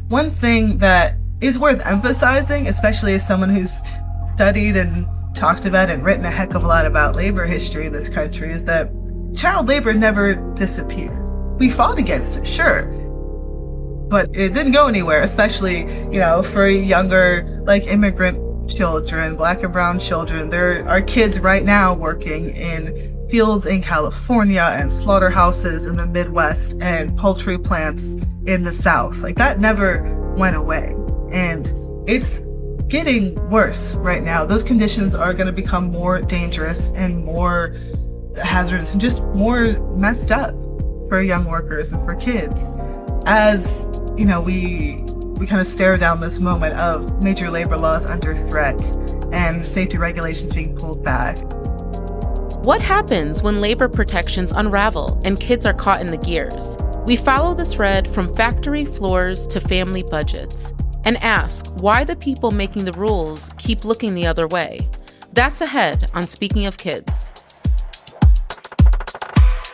one thing that is worth emphasizing, especially as someone who's studied and talked about and written a heck of a lot about labor history in this country, is that child labor never disappeared. We fought against it, sure, but it didn't go anywhere, especially, for younger, immigrant children, Black and brown children. There are kids right now working in fields in California and slaughterhouses in the Midwest and poultry plants in the South. That never went away. And it's getting worse right now. Those conditions are going to become more dangerous and more hazardous and just more messed up for young workers and for kids. As, we kind of stare down this moment of major labor laws under threat and safety regulations being pulled back. What happens when labor protections unravel and kids are caught in the gears? We follow the thread from factory floors to family budgets and ask why the people making the rules keep looking the other way. That's ahead on Speaking of Kids.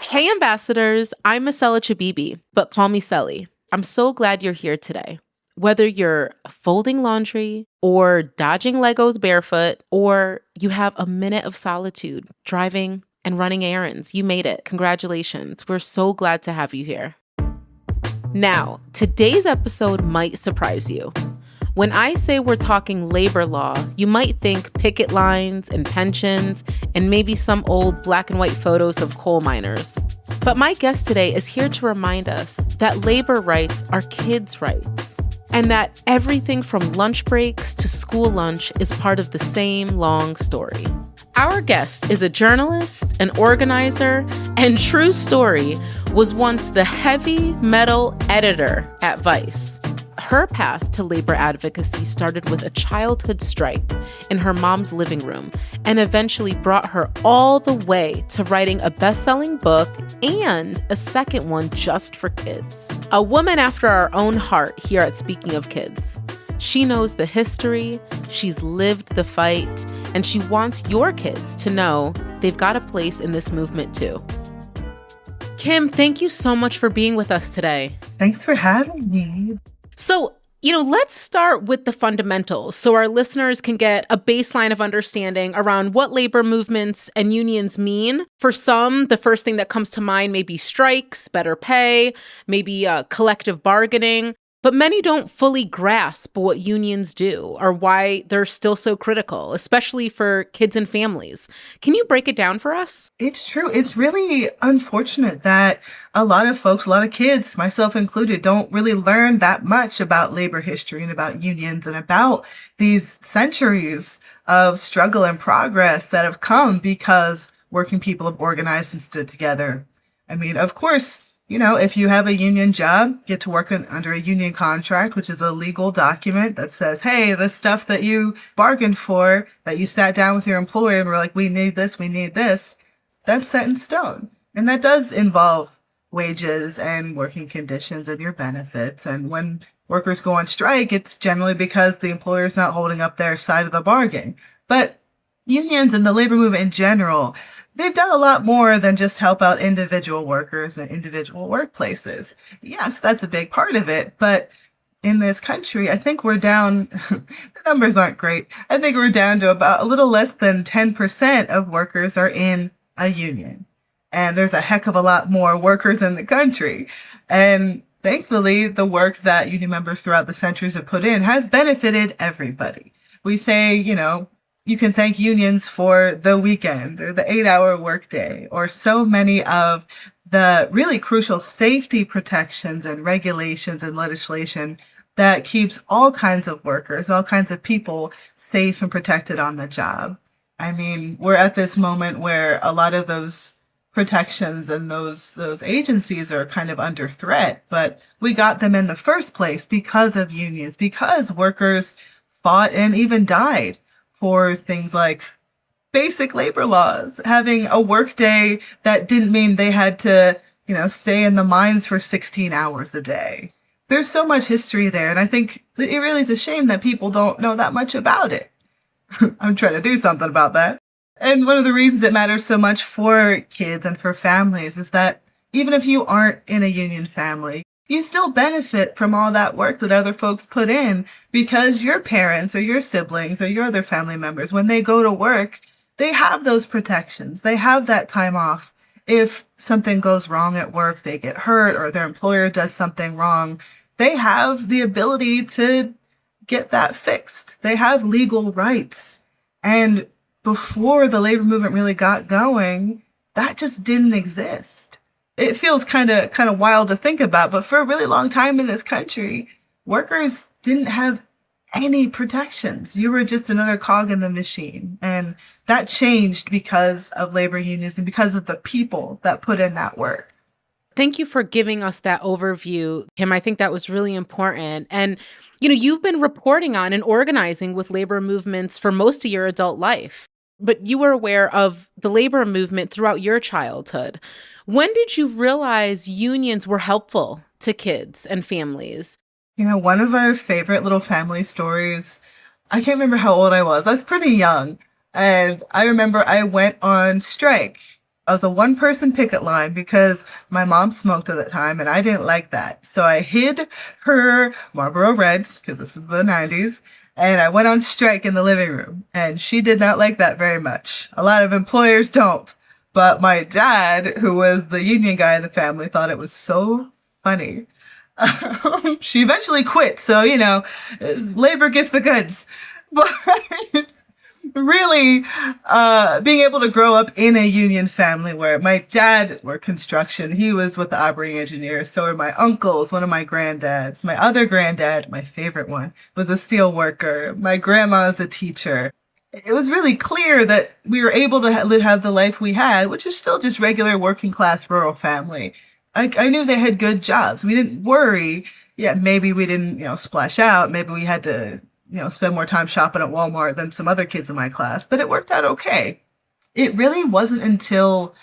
Hey, ambassadors, I'm Messellech Abebe, but call me Selley. I'm so glad you're here today. Whether you're folding laundry or dodging Legos barefoot, or you have a minute of solitude driving and running errands, you made it. Congratulations. We're so glad to have you here. Now, today's episode might surprise you. When I say we're talking labor law, you might think picket lines and pensions and maybe some old black and white photos of coal miners. But my guest today is here to remind us that labor rights are kids' rights, and that everything from lunch breaks to school lunch is part of the same long story. Our guest is a journalist, an organizer, and true story, was once the heavy metal editor at Vice. Her path to labor advocacy started with a childhood strike in her mom's living room and eventually brought her all the way to writing a best-selling book and a second one just for kids. A woman after our own heart here at Speaking of Kids. She knows the history, she's lived the fight, and she wants your kids to know they've got a place in this movement too. Kim, thank you so much for being with us today. Thanks for having me. So, let's start with the fundamentals so our listeners can get a baseline of understanding around what labor movements and unions mean. For some, the first thing that comes to mind may be strikes, better pay, maybe collective bargaining. But many don't fully grasp what unions do or why they're still so critical, especially for kids and families. Can you break it down for us? It's true. It's really unfortunate that a lot of folks, a lot of kids, myself included, don't really learn that much about labor history and about unions and about these centuries of struggle and progress that have come because working people have organized and stood together. I mean, of course, if you have a union job, you get to work under a union contract, which is a legal document that says, hey, the stuff that you bargained for, that you sat down with your employer and were like, we need this, that's set in stone. And that does involve wages and working conditions and your benefits. And when workers go on strike, it's generally because the employer is not holding up their side of the bargain. But unions and the labor movement in general, they've done a lot more than just help out individual workers and individual workplaces. Yes, that's a big part of it. But in this country, I think we're down, the numbers aren't great. I think we're down to about a little less than 10% of workers are in a union. And there's a heck of a lot more workers in the country. And thankfully, the work that union members throughout the centuries have put in has benefited everybody. We say, you can thank unions for the weekend or the 8-hour workday or so many of the really crucial safety protections and regulations and legislation that keeps all kinds of workers, all kinds of people safe and protected on the job. I mean, we're at this moment where a lot of those protections and those agencies are kind of under threat, but we got them in the first place because of unions, because workers fought and even died for things like basic labor laws, having a work day that didn't mean they had to, stay in the mines for 16 hours a day. There's so much history there, and I think it really is a shame that people don't know that much about it. I'm trying to do something about that. And one of the reasons it matters so much for kids and for families is that even if you aren't in a union family, you still benefit from all that work that other folks put in because your parents or your siblings or your other family members, when they go to work, they have those protections. They have that time off. If something goes wrong at work, they get hurt or their employer does something wrong, they have the ability to get that fixed. They have legal rights. And before the labor movement really got going, that just didn't exist. It feels kind of wild to think about, but for a really long time in this country, workers didn't have any protections. You were just another cog in the machine. And that changed because of labor unions and because of the people that put in that work. Thank you for giving us that overview, Kim. I think that was really important. And, you've been reporting on and organizing with labor movements for most of your adult life, but you were aware of the labor movement throughout your childhood. When did you realize unions were helpful to kids and families? One of our favorite little family stories, I can't remember how old I was. I was pretty young. And I remember I went on strike. I was a one-person picket line because my mom smoked at the time and I didn't like that. So I hid her Marlboro Reds, because this is the 90s, and I went on strike in the living room. And she did not like that very much. A lot of employers don't. But my dad, who was the union guy in the family, thought it was so funny. She eventually quit, so, labor gets the goods. But really, being able to grow up in a union family where my dad worked construction, he was with the operating engineers, so were my uncles, one of my granddads. My other granddad, my favorite one, was a steel worker. My grandma is a teacher. It was really clear that we were able to have the life we had, which is still just regular working class rural family. I knew they had good jobs. We didn't worry. Yeah, maybe we didn't, splash out. Maybe we had to, spend more time shopping at Walmart than some other kids in my class, but it worked out okay. It really wasn't until,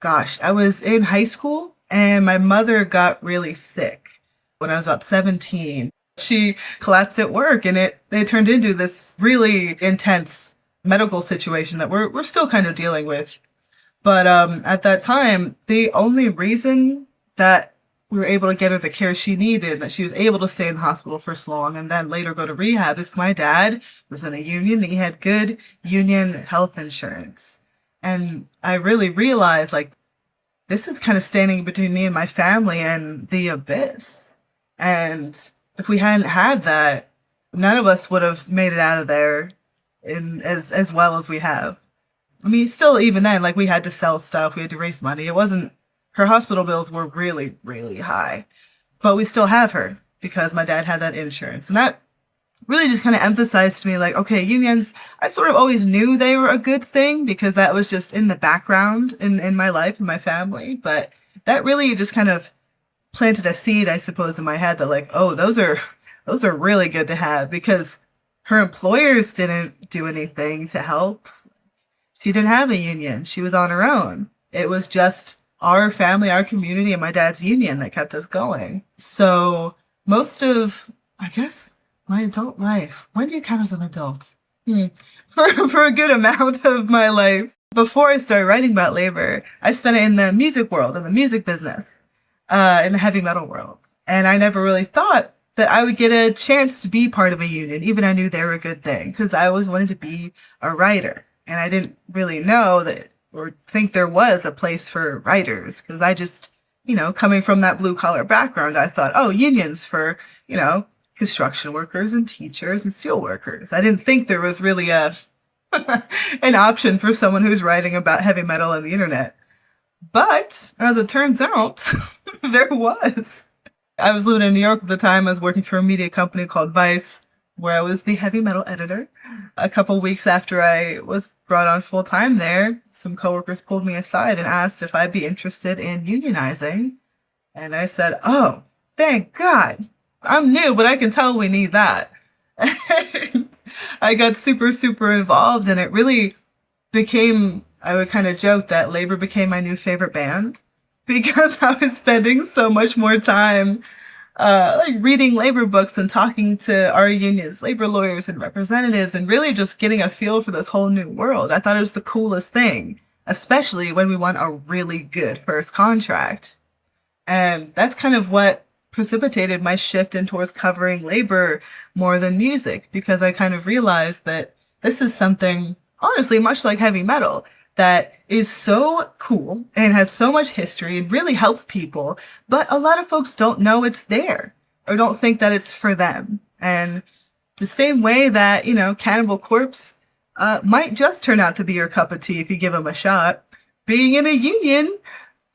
I was in high school and my mother got really sick when I was about 17. She collapsed at work and it turned into this really intense medical situation that we're still kind of dealing with. But at that time, the only reason that we were able to get her the care she needed, that she was able to stay in the hospital for so long and then later go to rehab, is my dad was in a union. He had good union health insurance. And I really realized, this is kind of standing between me and my family and the abyss. And if we hadn't had that, none of us would have made it out of there as well as we have. I mean, still, even then, we had to sell stuff, we had to raise money. Her hospital bills were really, really high. But we still have her because my dad had that insurance. And that really just kind of emphasized to me, okay, unions, I sort of always knew they were a good thing because that was just in the background in my life and my family. But that really just kind of planted a seed, I suppose, in my head that those are really good to have, because her employers didn't do anything to help. She didn't have a union. She was on her own. It was just our family, our community, and my dad's union that kept us going. So most of, I guess, my adult life, when do you count as an adult? For a good amount of my life. Before I started writing about labor, I spent it in the music world, in the music business, in the heavy metal world. And I never really thought that I would get a chance to be part of a union, even I knew they were a good thing, because I always wanted to be a writer. And I didn't really know that or think there was a place for writers, because I just, coming from that blue collar background, I thought, oh, unions for, construction workers and teachers and steel workers. I didn't think there was really an option for someone who's writing about heavy metal on the internet. But as it turns out, there was. I was living in New York at the time. I was working for a media company called Vice, where I was the heavy metal editor. A couple weeks after I was brought on full time there, some coworkers pulled me aside and asked if I'd be interested in unionizing. And I said, oh, thank God. I'm new, but I can tell we need that. And I got super, super involved, and it really became, I would kind of joke that labor became my new favorite band, because I was spending so much more time reading labor books and talking to our unions, labor lawyers and representatives, and really just getting a feel for this whole new world. I thought it was the coolest thing, especially when we won a really good first contract. And that's kind of what precipitated my shift in towards covering labor more than music, because I kind of realized that this is something, honestly, much like heavy metal, that is so cool and has so much history and really helps people, but a lot of folks don't know it's there or don't think that it's for them. And the same way that, Cannibal Corpse might just turn out to be your cup of tea if you give them a shot, being in a union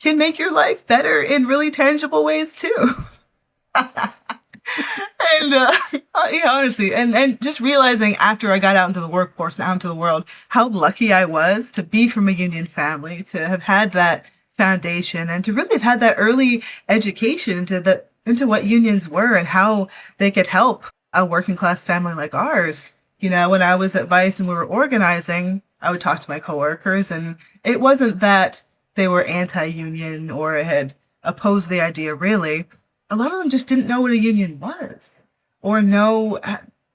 can make your life better in really tangible ways too. And yeah, honestly, and just realizing after I got out into the workforce and out into the world, how lucky I was to be from a union family, to have had that foundation, and to really have had that early education into what unions were and how they could help a working class family like ours. When I was at Vice and we were organizing, I would talk to my coworkers, and it wasn't that they were anti-union or had opposed the idea really. A lot of them just didn't know what a union was or know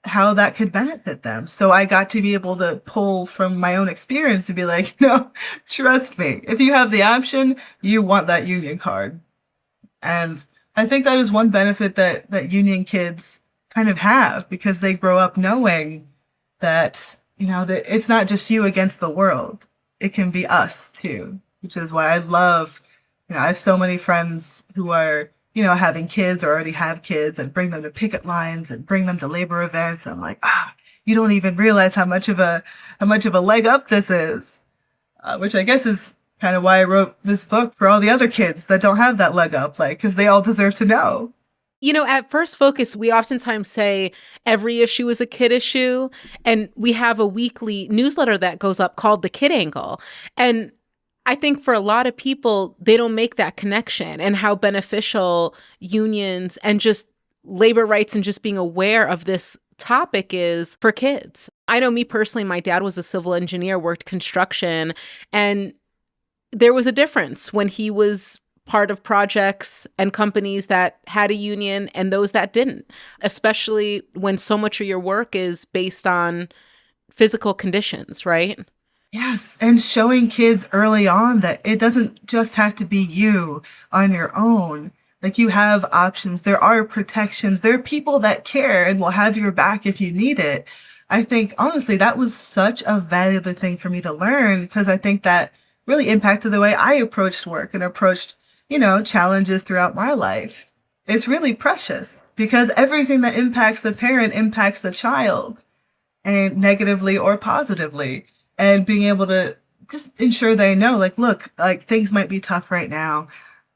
how that could benefit them. So I got to be able to pull from my own experience and be like, no, trust me, if you have the option, you want that union card. And I think that is one benefit that union kids kind of have, because they grow up knowing that, that it's not just you against the world. It can be us too, which is why I love, I have so many friends who are, having kids or already have kids, and bring them to picket lines and bring them to labor events. I'm like, you don't even realize how much of a leg up this is, which I guess is kind of why I wrote this book for all the other kids that don't have that leg up, because they all deserve to know. At First Focus, we oftentimes say every issue is a kid issue. And we have a weekly newsletter that goes up called The Kid Angle. And I think for a lot of people, they don't make that connection, and how beneficial unions and just labor rights and just being aware of this topic is for kids. I know me personally, my dad was a civil engineer, worked construction, and there was a difference when he was part of projects and companies that had a union and those that didn't, especially when so much of your work is based on physical conditions, right? Yes, and showing kids early on that it doesn't just have to be you on your own. Like, you have options. There are protections. There are people that care and will have your back if you need it. I think, honestly, that was such a valuable thing for me to learn, because I think that really impacted the way I approached work and approached, challenges throughout my life. It's really precious, because everything that impacts the parent impacts the child, and negatively or positively. And being able to just ensure they know, look, things might be tough right now,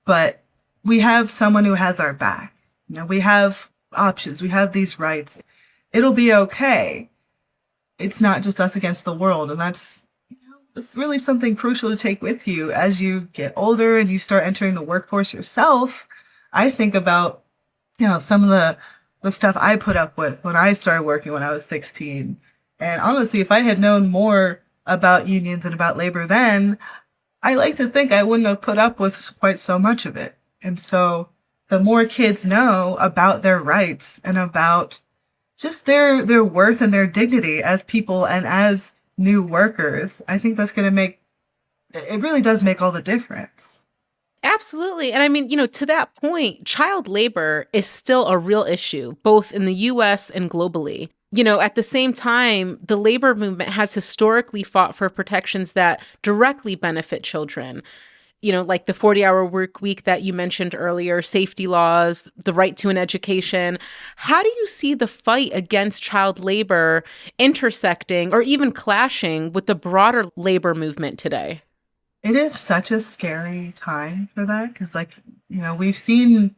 but we have someone who has our back. We have options. We have these rights. It'll be okay. It's not just us against the world. And that's really something crucial to take with you as you get older and you start entering the workforce yourself. I think about, some of the stuff I put up with when I started working when I was 16. And honestly, if I had known more about unions and about labor then, I like to think I wouldn't have put up with quite so much of it. And so the more kids know about their rights and about just their worth and their dignity as people and as new workers, I think that's going to it really does make all the difference. Absolutely. And I mean, to that point, child labor is still a real issue, both in the US and globally. At the same time, the labor movement has historically fought for protections that directly benefit children. Like the 40-hour work week that you mentioned earlier, safety laws, the right to an education. How do you see the fight against child labor intersecting or even clashing with the broader labor movement today? It is such a scary time for that, because we've seen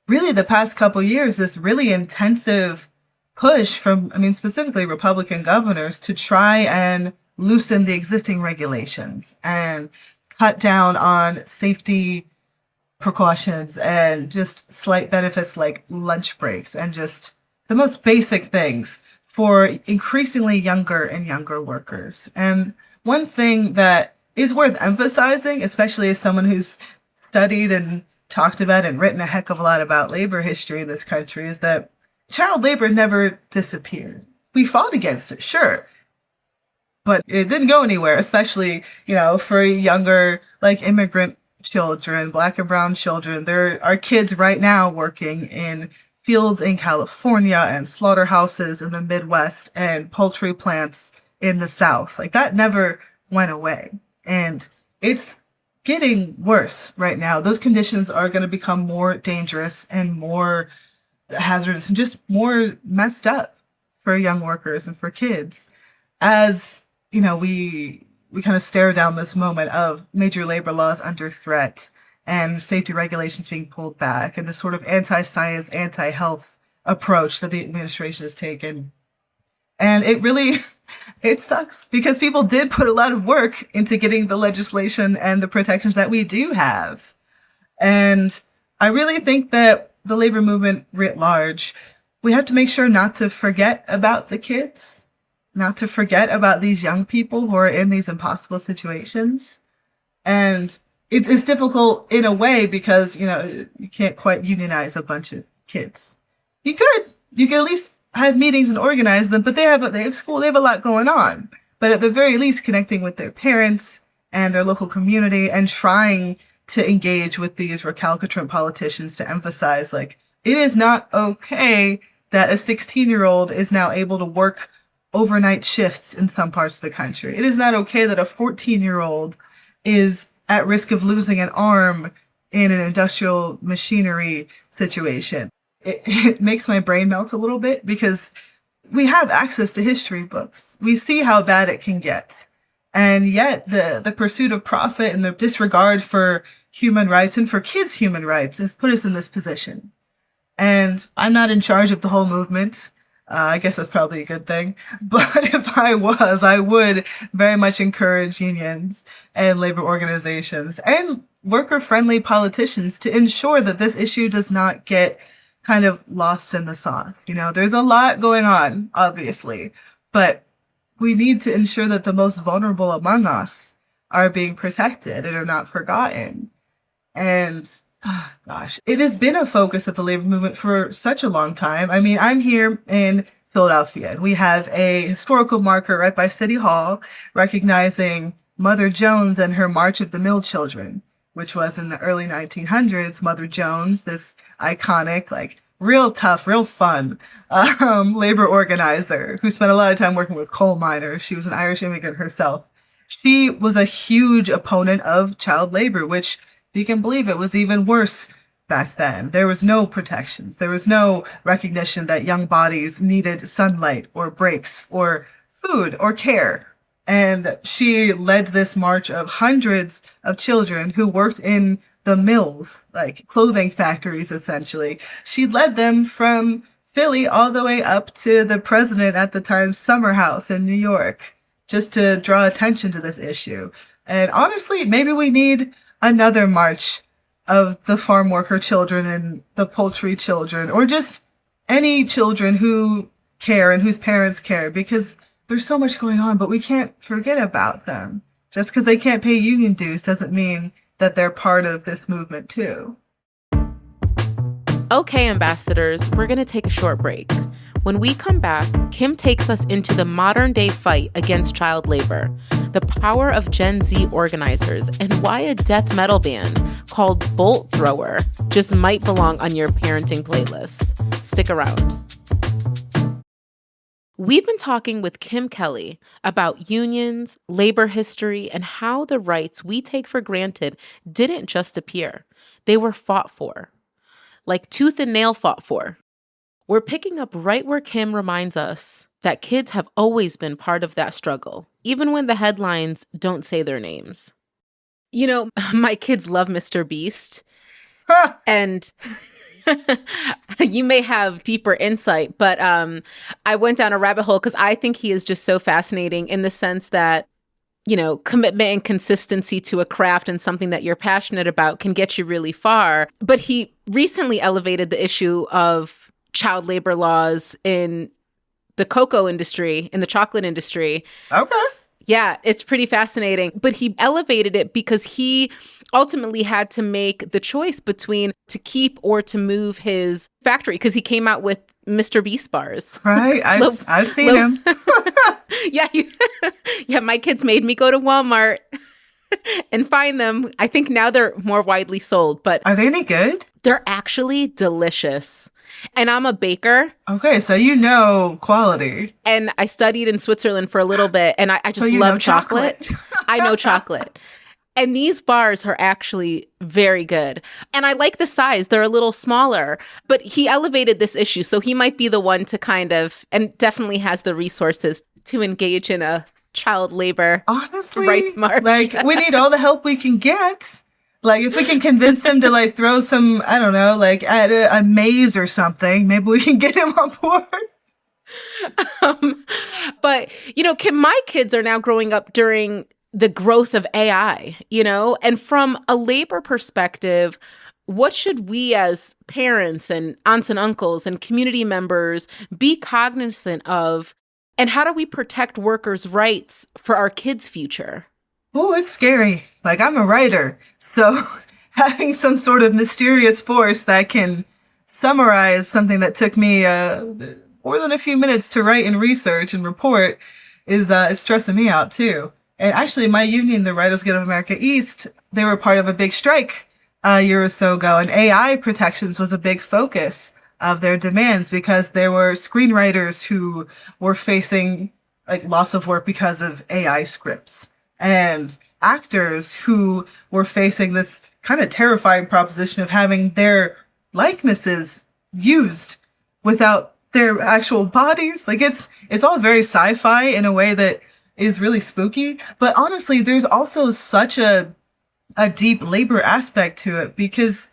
really the past couple years this really intensive push from, specifically Republican governors to try and loosen the existing regulations and cut down on safety precautions and just slight benefits like lunch breaks and just the most basic things for increasingly younger and younger workers. And one thing that is worth emphasizing, especially as someone who's studied and talked about and written a heck of a lot about labor history in this country, is that child labor never disappeared. We fought against it, sure, but it didn't go anywhere, especially, for younger, immigrant children, Black and brown children. There are kids right now working in fields in California and slaughterhouses in the Midwest and poultry plants in the South. Like that never went away. And it's getting worse right now. Those conditions are going to become more dangerous and more hazardous and just more messed up for young workers and for kids as we kind of stare down this moment of major labor laws under threat and safety regulations being pulled back and this sort of anti-science, anti-health approach that the administration has taken. And it really, it sucks because people did put a lot of work into getting the legislation and the protections that we do have. And I really think that the labor movement writ large, we have to make sure not to forget about the kids, not to forget about these young people who are in these impossible situations. And it's difficult in a way because, you can't quite unionize a bunch of kids. You could at least have meetings and organize them, but they have school, they have a lot going on. But at the very least, connecting with their parents and their local community and trying to engage with these recalcitrant politicians to emphasize, like, it is not okay that a 16-year-old is now able to work overnight shifts in some parts of the country. It is not okay that a 14-year-old is at risk of losing an arm in an industrial machinery situation. It makes my brain melt a little bit because we have access to history books. We see how bad it can get. And yet the pursuit of profit and the disregard for human rights and for kids' human rights has put us in this position. And I'm not in charge of the whole movement. I guess that's probably a good thing. But if I was, I would very much encourage unions and labor organizations and worker-friendly politicians to ensure that this issue does not get kind of lost in the sauce. There's a lot going on, obviously, but we need to ensure that the most vulnerable among us are being protected and are not forgotten. And gosh, it has been a focus of the labor movement for such a long time. I mean, I'm here in Philadelphia, and we have a historical marker right by City Hall recognizing Mother Jones and her March of the Mill Children, which was in the early 1900s. Mother Jones, this iconic, like, real tough, real fun labor organizer who spent a lot of time working with coal miners. She was an Irish immigrant herself. She was a huge opponent of child labor, which, if you can believe it, was even worse back then. There was no protections. There was no recognition that young bodies needed sunlight or breaks or food or care. And she led this march of hundreds of children who worked in the mills, like clothing factories, essentially. She led them from Philly all the way up to the president at the time's summer house in New York, just to draw attention to this issue. And honestly, maybe we need another march of the farm worker children and the poultry children, or just any children who care and whose parents care, because there's so much going on, but we can't forget about them. Just because they can't pay union dues doesn't mean that they're part of this movement too. Okay, ambassadors, we're going to take a short break. When we come back, Kim takes us into the modern day fight against child labor, the power of Gen Z organizers, and why a death metal band called Bolt Thrower just might belong on your parenting playlist. Stick around. We've been talking with Kim Kelly about unions, labor history, and how the rights we take for granted didn't just appear. They were fought for. Like tooth and nail fought for. We're picking up right where Kim reminds us that kids have always been part of that struggle, even when the headlines don't say their names. My kids love Mr. Beast, and you may have deeper insight, but I went down a rabbit hole because I think he is just so fascinating in the sense that, commitment and consistency to a craft and something that you're passionate about can get you really far. But he recently elevated the issue of child labor laws in the cocoa industry, in the chocolate industry. Okay. Yeah, it's pretty fascinating. But he elevated it because he ultimately had to make the choice between to keep or to move his factory because he came out with Mr. Beast bars. Right. I've seen him. Yeah. Yeah. My kids made me go to Walmart. and find them. I think now they're more widely sold, but Are they any good? they're actually delicious. And I'm a baker. Okay, so you know quality. And I studied in Switzerland for a little bit, and I just love chocolate. I know chocolate. And these bars are actually very good. And I like the size. They're a little smaller, but he elevated this issue. So he might be the one to kind of, and definitely has the resources to engage in a child labor Honestly, rights march. Like, we need all the help we can get. Like, if we can convince him to, like, throw some, I don't know, like, at a maze or something, maybe we can get him on board. But, my kids are now growing up during the growth of AI, and from a labor perspective, what should we as parents and aunts and uncles and community members be cognizant of? And how do we protect workers' rights for our kids' future? Oh, it's scary. Like, I'm a writer, so having some sort of mysterious force that can summarize something that took me more than a few minutes to write and research and report is stressing me out too. And actually, my union, the Writers Guild of America East, they were part of a big strike a year or so ago, and AI protections was a big focus of their demands because there were screenwriters who were facing like loss of work because of AI scripts, and actors who were facing this kind of terrifying proposition of having their likenesses used without their actual bodies. Like, it's all very sci-fi in a way that is really spooky. But honestly, there's also such a deep labor aspect to it, because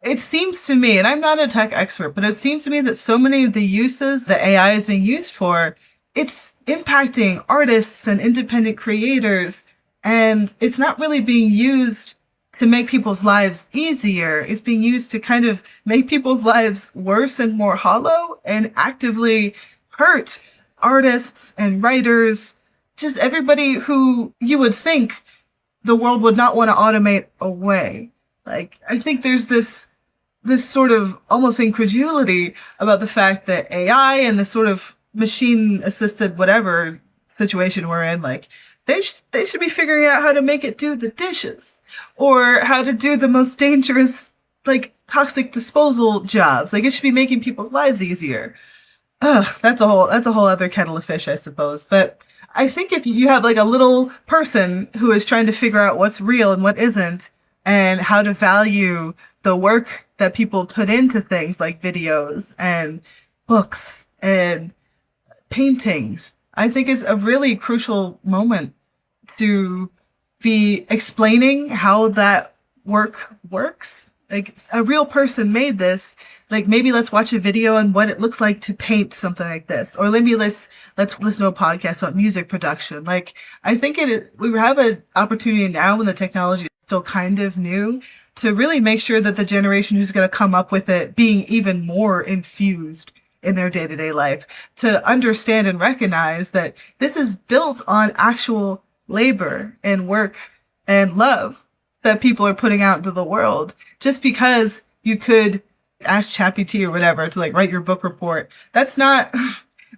it seems to me, and I'm not a tech expert, but it seems to me that so many of the uses that AI is being used for, it's impacting artists and independent creators, and it's not really being used to make people's lives easier. It's being used to kind of make people's lives worse and more hollow, and actively hurt artists and writers, just everybody who you would think the world would not want to automate away. Like, I think there's this sort of almost incredulity about the fact that AI and this sort of machine assisted whatever situation we're in, like, they should be figuring out how to make it do the dishes, or how to do the most dangerous, like, toxic disposal jobs. Like, it should be making people's lives easier. Ugh, that's a whole other kettle of fish, I suppose. But I think if you have like a little person who is trying to figure out what's real and what isn't, and how to value the work that people put into things like videos and books and paintings, I think is a really crucial moment to be explaining how that work works. Like, a real person made this. Like, maybe let's watch a video on what it looks like to paint something like this. Or maybe let's listen to a podcast about music production. Like, I think we have an opportunity now, when the technology is still kind of new, to really make sure that the generation who's going to come up with it being even more infused in their day-to-day life, to understand and recognize that this is built on actual labor and work and love that people are putting out into the world. Just because you could ask ChatGPT or whatever to like write your book report, that's not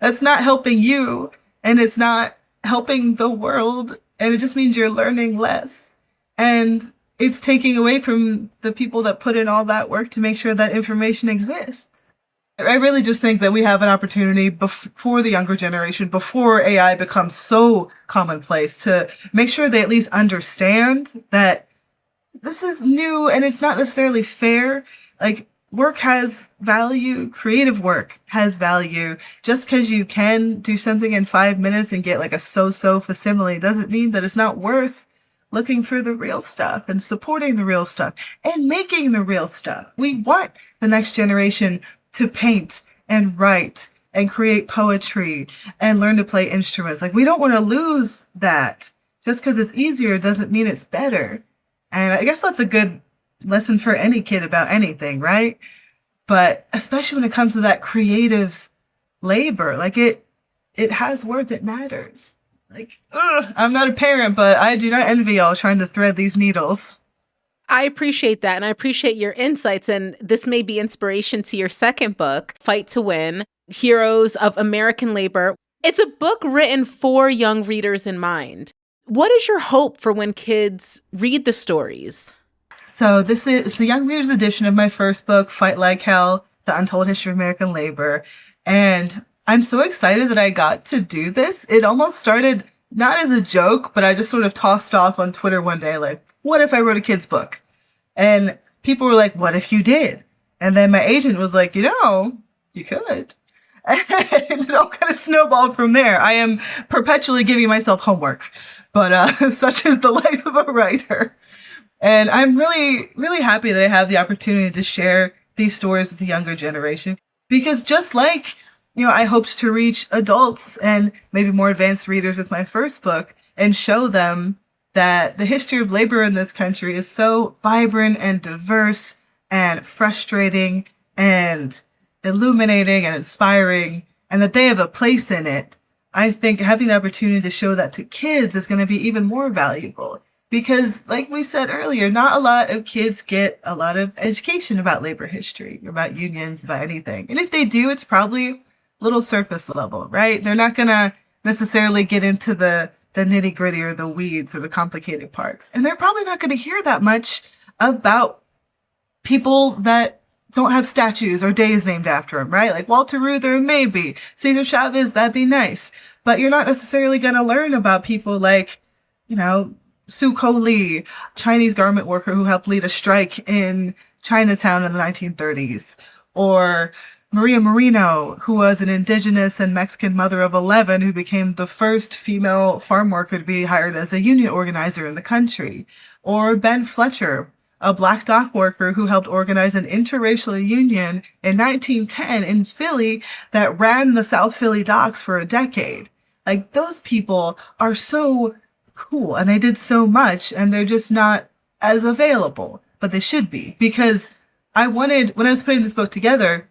helping you, and it's not helping the world, and it just means you're learning less, and it's taking away from the people that put in all that work to make sure that information exists. I really just think that we have an opportunity for the younger generation, before AI becomes so commonplace, to make sure they at least understand that this is new and it's not necessarily fair. Like, work has value, creative work has value. Just because you can do something in 5 minutes and get like a so-so facsimile doesn't mean that it's not worth looking for the real stuff and supporting the real stuff and making the real stuff. We want the next generation to paint and write and create poetry and learn to play instruments. Like, we don't want to lose that. Just because it's easier doesn't mean it's better. And I guess that's a good lesson for any kid about anything, right? But especially when it comes to that creative labor, like, it has worth, it matters. Like, I'm not a parent, but I do not envy y'all trying to thread these needles. I appreciate that. And I appreciate your insights. And this may be inspiration to your second book, Fight to Win, Heroes of American Labor. It's a book written for young readers in mind. What is your hope for when kids read the stories? So this is the young reader's edition of my first book, Fight Like Hell, The Untold History of American Labor. And I'm so excited that I got to do this. It almost started not as a joke, but I just sort of tossed off on Twitter one day, like, what if I wrote a kid's book? And people were like, what if you did? And then my agent was like, you could. And it all kind of snowballed from there. I am perpetually giving myself homework, but such is the life of a writer. And I'm really, really happy that I have the opportunity to share these stories with the younger generation. Because just like, I hoped to reach adults and maybe more advanced readers with my first book and show them that the history of labor in this country is so vibrant and diverse and frustrating and illuminating and inspiring, and that they have a place in it. I think having the opportunity to show that to kids is going to be even more valuable. Because, like we said earlier, not a lot of kids get a lot of education about labor history, about unions, about anything. And if they do, it's probably a little surface level, right? They're not going to necessarily get into the nitty gritty or the weeds or the complicated parts. And they're probably not going to hear that much about people that don't have statues or days named after them, right? Like Walter Reuther, maybe. Cesar Chavez, that'd be nice. But you're not necessarily going to learn about people like, Su Ko Lee, Chinese garment worker who helped lead a strike in Chinatown in the 1930s, or Maria Moreno, who was an indigenous and Mexican mother of 11 who became the first female farm worker to be hired as a union organizer in the country, or Ben Fletcher, a black dock worker who helped organize an interracial union in 1910 in Philly that ran the South Philly docks for a decade. Like, those people are so cool and they did so much, and they're just not as available, but they should be. Because I wanted, when I was putting this book together,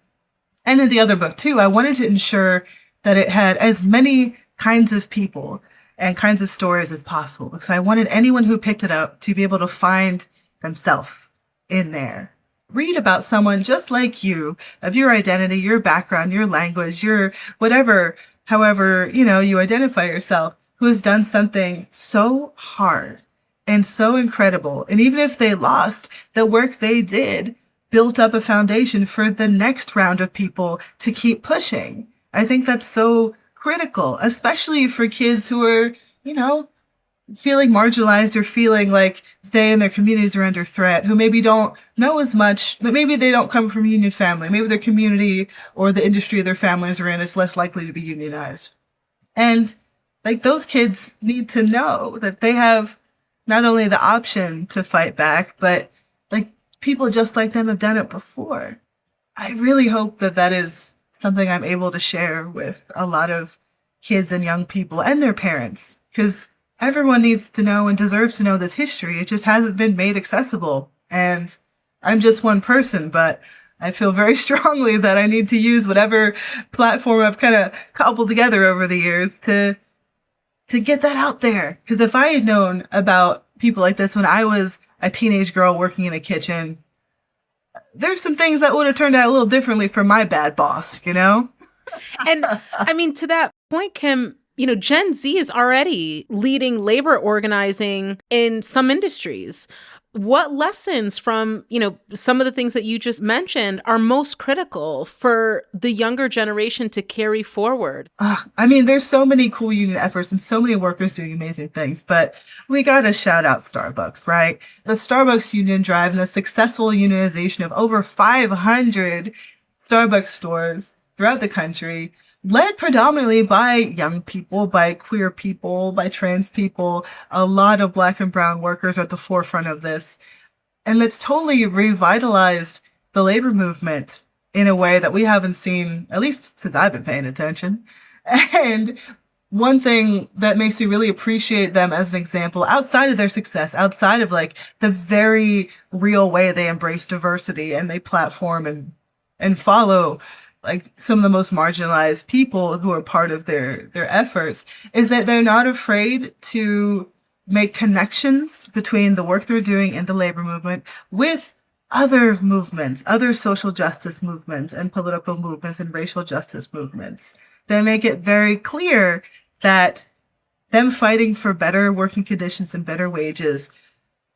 and in the other book too, I wanted to ensure that it had as many kinds of people and kinds of stories as possible, because I wanted anyone who picked it up to be able to find themselves in there. Read about someone just like you, of your identity, your background, your language, your whatever, however, you identify yourself, who has done something so hard and so incredible. And even if they lost, the work they did built up a foundation for the next round of people to keep pushing. I think that's so critical, especially for kids who are, feeling marginalized or feeling like they and their communities are under threat, who maybe don't know as much, that maybe they don't come from a union family. Maybe their community or the industry their families are in is less likely to be unionized. And like, those kids need to know that they have not only the option to fight back, but like, people just like them have done it before. I really hope that that is something I'm able to share with a lot of kids and young people and their parents, because everyone needs to know and deserves to know this history. It just hasn't been made accessible. And I'm just one person, but I feel very strongly that I need to use whatever platform I've kind of cobbled together over the years to get that out there. Because if I had known about people like this when I was a teenage girl working in a kitchen, there's some things that would have turned out a little differently for my bad boss, And I mean, to that point, Kim, Gen Z is already leading labor organizing in some industries. What lessons from, some of the things that you just mentioned are most critical for the younger generation to carry forward? There's so many cool union efforts and so many workers doing amazing things, but we got to shout out Starbucks, right? The Starbucks union drive and the successful unionization of over 500 Starbucks stores throughout the country, led predominantly by young people, by queer people, by trans people. A lot of Black and brown workers are at the forefront of this. And it's totally revitalized the labor movement in a way that we haven't seen, at least since I've been paying attention. And one thing that makes me really appreciate them as an example, outside of their success, outside of like the very real way they embrace diversity and they platform and follow like some of the most marginalized people who are part of their efforts, is that they're not afraid to make connections between the work they're doing in the labor movement with other movements, other social justice movements and political movements and racial justice movements. They make it very clear that them fighting for better working conditions and better wages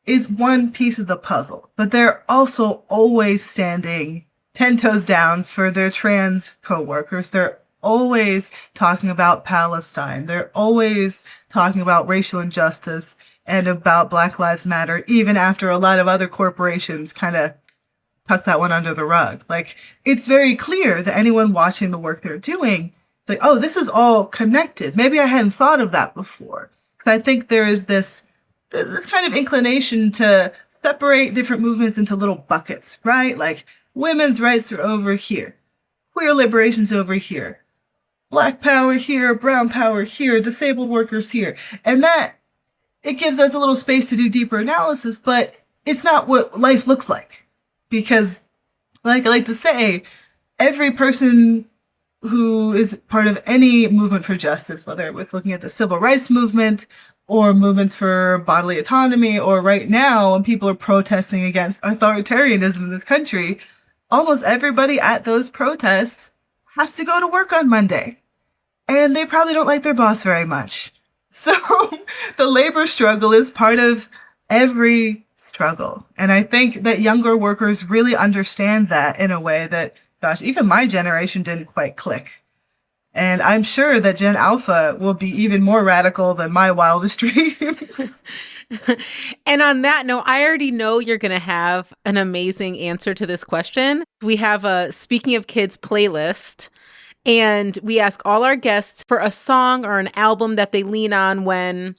is one piece of the puzzle. But they're also always standing 10 toes down for their trans coworkers. They're always talking about Palestine. They're always talking about racial injustice and about Black Lives Matter, even after a lot of other corporations kind of tuck that one under the rug. Like, it's very clear that anyone watching the work they're doing, it's like, oh, this is all connected. Maybe I hadn't thought of that before. Because I think there is this kind of inclination to separate different movements into little buckets, right? Like, women's rights are over here. Queer liberation's over here. Black power here, brown power here, disabled workers here. And that, it gives us a little space to do deeper analysis, but it's not what life looks like. Because, like I like to say, every person who is part of any movement for justice, whether it was looking at the civil rights movement or movements for bodily autonomy, or right now when people are protesting against authoritarianism in this country, almost everybody at those protests has to go to work on Monday. And they probably don't like their boss very much. So the labor struggle is part of every struggle. And I think that younger workers really understand that in a way that, gosh, even my generation didn't quite click. And I'm sure that Gen Alpha will be even more radical than my wildest dreams. And on that note, I already know you're going to have an amazing answer to this question. We have a Speaking of Kids playlist, and we ask all our guests for a song or an album that they lean on when,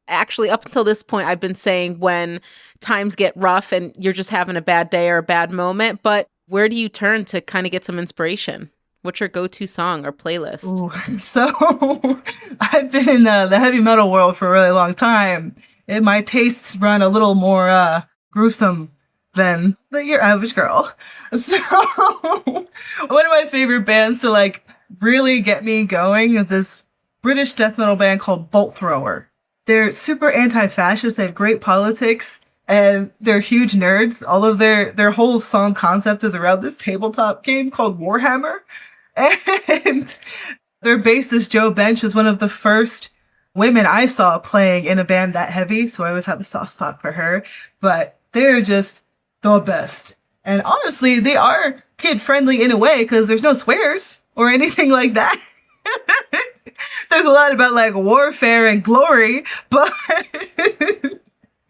actually up until this point, I've been saying when times get rough and you're just having a bad day or a bad moment. But where do you turn to kind of get some inspiration? What's your go-to song or playlist? Ooh, so I've been in the heavy metal world for a really long time, and my tastes run a little more gruesome than your average girl. So one of my favorite bands to like really get me going is this British death metal band called Bolt Thrower. They're super anti-fascist. They have great politics, and they're huge nerds. All of their whole song concept is around this tabletop game called Warhammer. And their bassist, Joe Bench, was one of the first women I saw playing in a band that heavy, so I always have a soft spot for her. But they're just the best. And honestly, they are kid-friendly in a way, because there's no swears or anything like that. There's a lot about like warfare and glory, but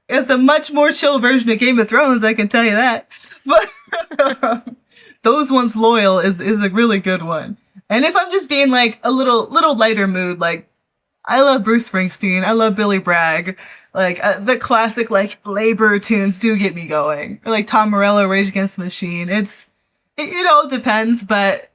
it's a much more chill version of Game of Thrones, I can tell you that. But Those Ones Loyal is a really good one. And if I'm just being like a little lighter mood, like I love Bruce Springsteen, I love Billy Bragg, like the classic like labor tunes do get me going. Or like Tom Morello, Rage Against the Machine. It all depends, but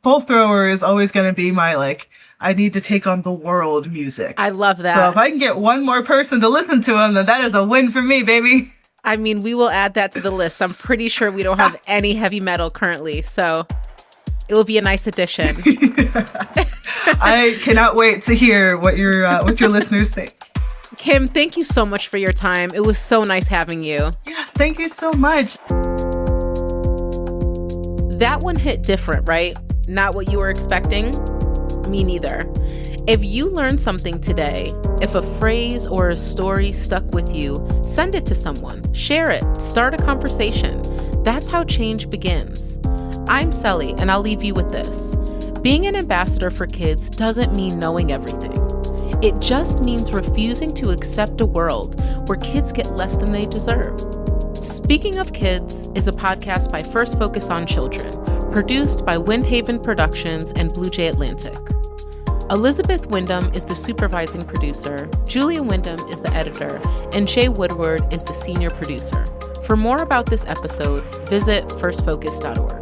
Bolt Thrower is always going to be my like, I need to take on the world music. I love that. So if I can get one more person to listen to him, then that is a win for me, baby. I mean, we will add that to the list. I'm pretty sure we don't have any heavy metal currently, so it will be a nice addition. I cannot wait to hear what your listeners think. Kim, thank you so much for your time. It was so nice having you. Yes, thank you so much. That one hit different, right? Not what you were expecting? Me neither. If you learned something today, if a phrase or a story stuck with you, send it to someone, share it, start a conversation. That's how change begins. I'm Selley, and I'll leave you with this. Being an ambassador for kids doesn't mean knowing everything. It just means refusing to accept a world where kids get less than they deserve. Speaking of Kids is a podcast by First Focus on Children, produced by Windhaven Productions and Blue Jay Atlantic. Elizabeth Wyndham is the supervising producer, Julia Wyndham is the editor, and Shay Woodward is the senior producer. For more about this episode, visit firstfocus.org.